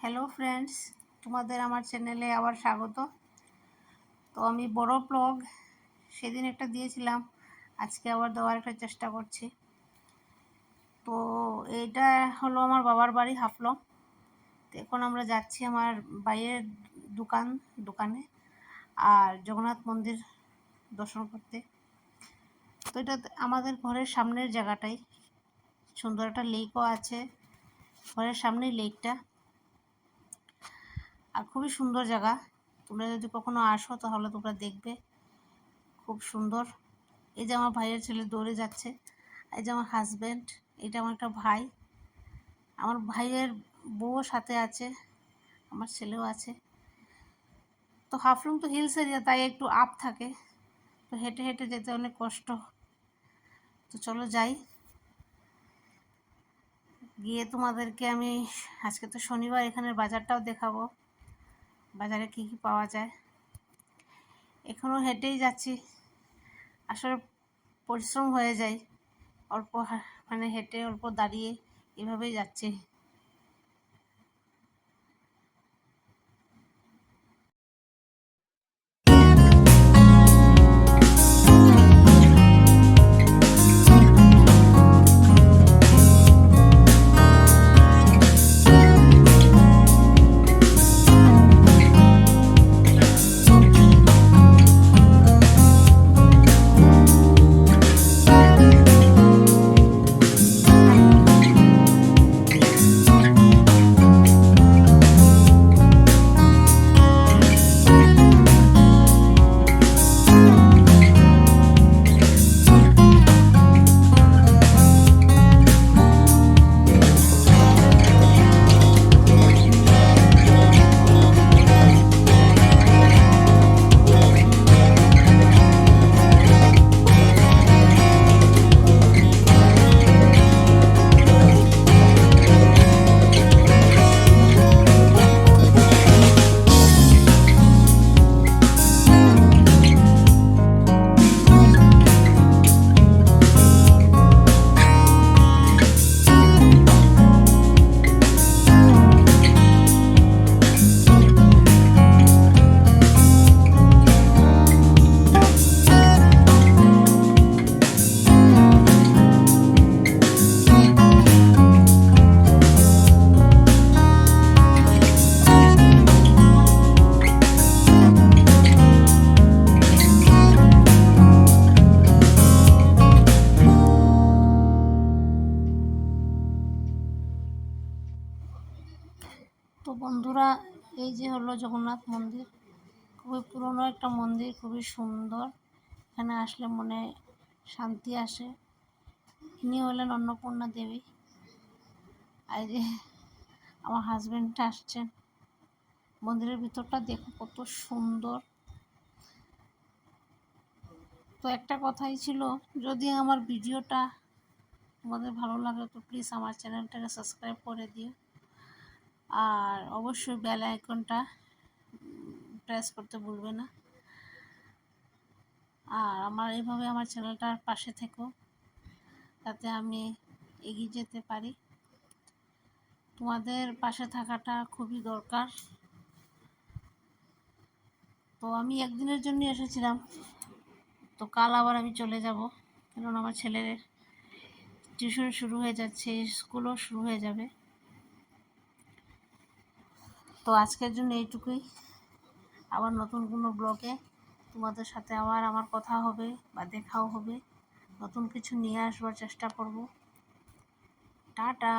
Hello friends, তোমাদের আমার চ্যানেলে আবার স্বাগত। তো আমি বড় ব্লগ সেদিন একটা দিয়েছিলাম, আজকে আবার দেওয়ার একটা চেষ্টা করছি। তো এইটা হলো আমার বাবার বাড়ি হাফলং। তো এখন আমরা যাচ্ছি আমার ভাইয়ের দোকানে আর জগন্নাথ মন্দির দর্শন করতে। তো এটা আমাদের ঘরের সামনের জায়গাটাই, সুন্দর একটা লেকও আছে ঘরের সামনেই লেকটা, আর খুবই সুন্দর জায়গা। তোমরা যদি কখনো আসো তাহলে তোমরা দেখবে, খুব সুন্দর। এই যে আমার ভাইয়ের ছেলে দৌড়ে যাচ্ছে, এই যে আমার হাজব্যান্ড, এটা আমার একটা ভাই, আমার ভাইয়ের বউও সাথে আছে, আমার ছেলেও আছে। তো হাফলং তো হিলস এরিয়া, তাই একটু আপ থাকে, তো হেঁটে হেঁটে যেতে অনেক কষ্ট। তো চলো যাই, গিয়ে তোমাদেরকে আমি আজকে তো শনিবার, এখানের বাজারটাও দেখাবো, বাজারে কি কি পাওয়া যায়। এখনও হেঁটেই যাচ্ছি, আসলে পরিশ্রম হয়ে যায়, অল্প মানে হেঁটে অল্প দাঁড়িয়ে এভাবেই যাচ্ছি। তো বন্ধুরা, এই যে হলো জগন্নাথ মন্দির, খুবই পুরনো একটা মন্দির, খুবই সুন্দর। এখানে আসলে মনে শান্তি আসে। ইনি হলেন অন্নপূর্ণা দেবী। আর যে আমার হাজব্যান্ডটা আসছেন, মন্দিরের ভিতরটা দেখো কত সুন্দর। তো একটা কথাই ছিল, যদি আমার ভিডিওটা তোমাদের ভালো লাগে তো প্লিজ আমার চ্যানেলটাকে সাবস্ক্রাইব করে দিও, আর অবশ্যই বেল আইকনটা প্রেস করতে ভুলবে না। আর এইভাবে আমার চ্যানেলটার পাশে থেকো, যাতে আমি এগিয়ে যেতে পারি। তোমাদের পাশে থাকাটা খুবই দরকার। তো আমি একদিনের জন্য এসেছিলাম, তো কাল আবার আমি চলে যাব, কারণ আমার ছেলের টিউশন শুরু হয়ে যাচ্ছে, স্কুলও শুরু হয়ে যাবে। তো আজকের জন্য এইটুকুই। আবার নতুন কোনো ব্লগে তোমাদের সাথে আবার আমার কথা হবে বা দেখাও হবে, নতুন কিছু নিয়ে আসবার চেষ্টা করব। টাটা।